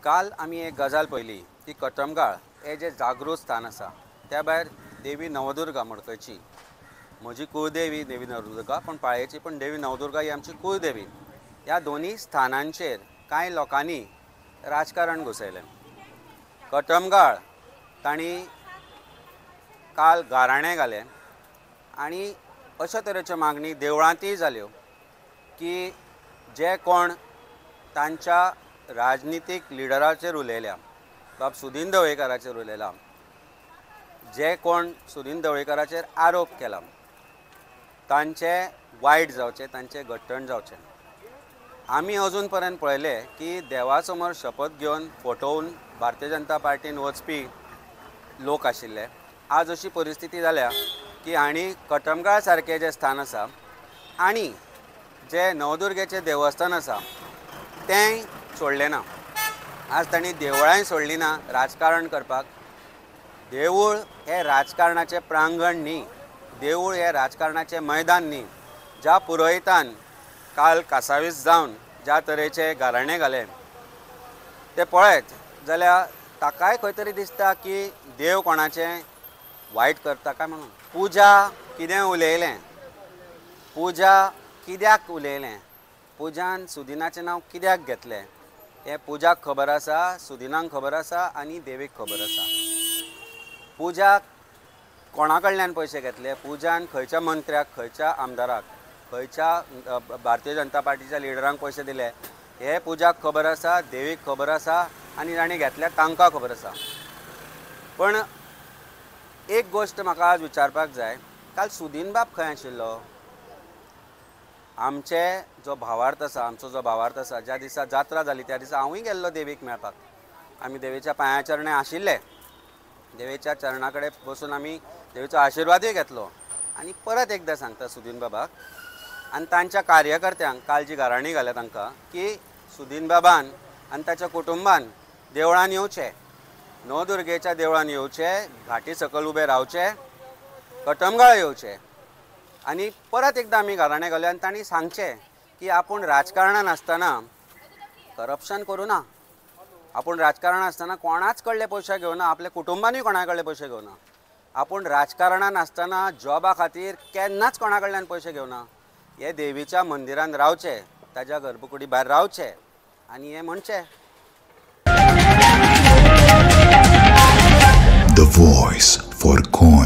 काल आमी एक गजाल पळयली की कटमगाळ हे जे जागृत स्थान आसा त्या भायर देवी नवदुर्गा मडकयची म्हजी कुळदेवी देवी नवदुर्गा पण पाळयेची पण देवी नवदुर्गा ही आमची कुळदेवी। ह्या दोन्ही स्थानांचेर कांय लोकांनी राजकारण घुसयलें। कटमगाळ तांणी काल गाराणें घालें आनी अशा तरेच्यो मागणी देवळांतय जाल्यो की जे कोण तांच्या राजनितीक लिडराचेर उलयल्या बाब सुदीन ढवळीकाराचेर उलयला, जे कोण सुदीन ढवळीकाराचेर आरोप केला तांचे वायट जावचें, तांचे घट्टण जावचें। आमी अजून पर्यंत पळयले की देवा समोर शपथ घेवन फटोवन भारतीय जनता पार्टीन वचपी लोक आशिल्ले। आज अशी परिस्थिती जाल्या की हांणी कटमगाळ सारकें जें स्थान आसा आनी जे नवदुर्गेचें देवस्थान आसा तें सोडलें ना। आज तांणी देवळांय सोडलीं ना राजकारण करपाक। देवूळ हें राजकारणाचें प्रांगण न्ही, देवूळ हें राजकारणाचें मैदान न्ही। ज्या पुरोहितान काल कासावीस जावन ज्या तरेचे गाराणें घालें तें पळयत जाल्यार ताकाय खंय तरी दिसता की देव कोणाचें वायट करता काय म्हणून। पुजा कितें उलयलें, पुजा कित्याक उलयलें, पुजान सुदिनाचें नांव कित्याक घेतलें हें पुजाक खबर आसा, सुदिनाक खबर आसा आनी देवीक खबर आसा। पुजाक कोणा कडल्यान पयशे घेतले, पुजान खंयच्या मंत्र्याक, खंयच्या आमदाराक, खंयच्या भारतीय जनता पार्टीच्या लिडरांक पयशे दिले हे पुजाक खबर आसा, देवीक खबर आसा आनी जाणी घेतल्या तांकां खबर आसा। पण एक गोश्ट म्हाका आज विचारपाक जाय, काल सुदीन बाब खंय आशिल्लो? आमचे जो भावार्थ आसा, आमचो जो भावार्थ आसा, ज्या दिसा जात्रा जाली त्या दिसा हांवूय गेल्लो देवीक मेळपाक। आमी देवीच्या पांया चरणी आशिल्ले, देवीच्या चरणा कडेन बसून आमी देवीचो आशिर्वादूय घेतलो। आनी परत एकदां सांगता सुदीन बाबाक आनी तांच्या कार्यकर्त्यांक काल जी गाराणी घाल्या तांकां की सुदीन बाबान आनी ताच्या कुटुंबान देवळान येवचें, नवदुर्गेच्या देवळान येवचें, घाटी सकयल उबे रावचें, कटमगाळ येवचें। आनी परत एकदां आमी गाराणें घालें आनी तांणी सांगचें की आपूण राजकारणान आसतना करप्शन करूं ना, आपूण राजकारणान आसतना कोणाच कडले पयशे घेवना, आपल्या कुटुंबानूय कोणा कडले पयशे घेवना। आपूण राजकारणान आसतना जॉबा खातीर केन्नाच कोणा कडल्यान पयशे घेवना। हे देवीच्या मंदिरान रावचें, ताच्या गर्भकुडी भायर रावचें आनी हें म्हणचें। The voice for coin.